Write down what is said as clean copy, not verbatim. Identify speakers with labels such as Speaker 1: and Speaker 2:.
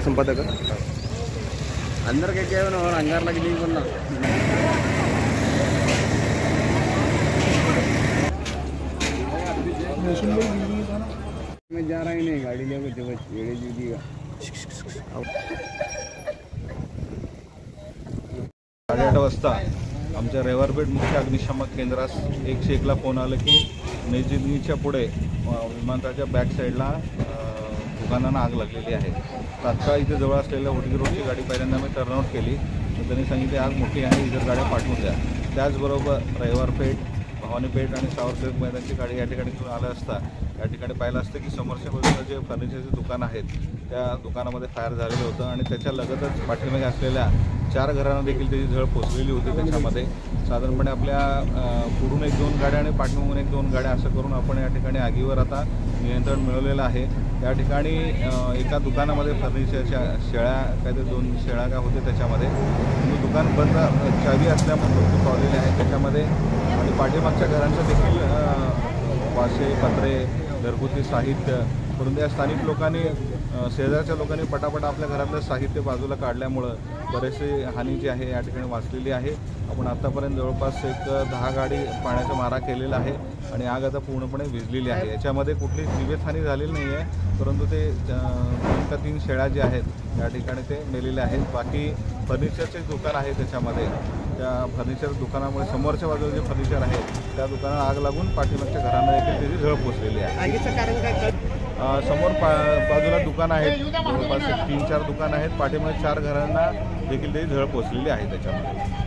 Speaker 1: संपादक अंदर क्या अंगार लगी नहीं बोलना मैं जा रहा ही नहीं गाड़ी लेकर वेड़े दीजिएगा
Speaker 2: 8:30 वाजता आमच्या रविवारपेठ मुख्य अग्निशामक केंद्रास 101ला फोन आला की नैजिनीच्या पुढे विमानतळाच्या बॅक साईडला दुकानांना आग लागलेली आहे। तात्काळ इथे जवळ असलेल्या होटगी रोडची गाडी पहिल्यांदा मी टर्नआउट केली तर त्यांनी सांगितले आग मोठी आहे, इतर गाड्या पाठवून द्या। त्याचबरोबर रविवारपेठ, भवानीपेठ आणि सावरपेठ मैदानची गाडी या ठिकाणी घेऊन आल्या असता या ठिकाणी पाहिलं असतं की समोरच्या बाजूला जे फर्निचरचे दुकान आहेत त्या दुकानामध्ये फायर झालेलं होतं आणि त्याच्या लगतच पाठीमागे असलेल्या 4 घरांना देखील त्याची झळ पोचलेली होती। त्याच्यामध्ये साधारणपणे आपल्या पुढून 1-2 गाड्या आणि पाठीमागून 1-2 गाड्या असं करून आपण या ठिकाणी आगीवर आता नियंत्रण मिळवलेलं आहे। त्या ठिकाणी एका दुकानामध्ये फर्निचरच्या शेळ्या काय ते 2 शेळ्या काय होते त्याच्यामध्ये दुकान बंद चावी असल्यामुळे पावलेले आहे त्याच्यामध्ये आणि पाठीमागच्या घरांचं देखील वासे, पत्रे, घरगुती साहित्य करून त्या स्थानिक लोकांनी शेजारच्या लोकांनी पटापट आपल्या घरातलं साहित्य बाजूला काढल्यामुळं बरेचसे हानी जी आहे या ठिकाणी वाचलेली आहे। आपण आतापर्यंत जवळपास एक 10 गाडी पाण्याचा मारा केलेला आहे आणि आग आता पूर्णपणे विझलेली आहे। याच्यामध्ये कुठलीच जीवितहानी झालेली नाही आहे, परंतु ते 2 का 3 शेळ्या जे आहेत या ठिकाणी ते मेलेले आहेत। बाकी फर्निचरचे दुकान आहे त्याच्यामध्ये त्या फर्निचर दुकानामुळे समोरच्या बाजूला जे फर्निचर आहे त्या दुकानाला आग लागून पाठीमागच्या घरांना देखील त्याची झळ पोचलेली आहे।
Speaker 3: आगीचं कारण काय?
Speaker 2: समोर बाजूला दुकान आहेत, जवळपास 3-4 दुकान आहेत, पाठीमागे 4 घरांना देखील त्याची झळ पोचलेली आहे त्याच्यामध्ये।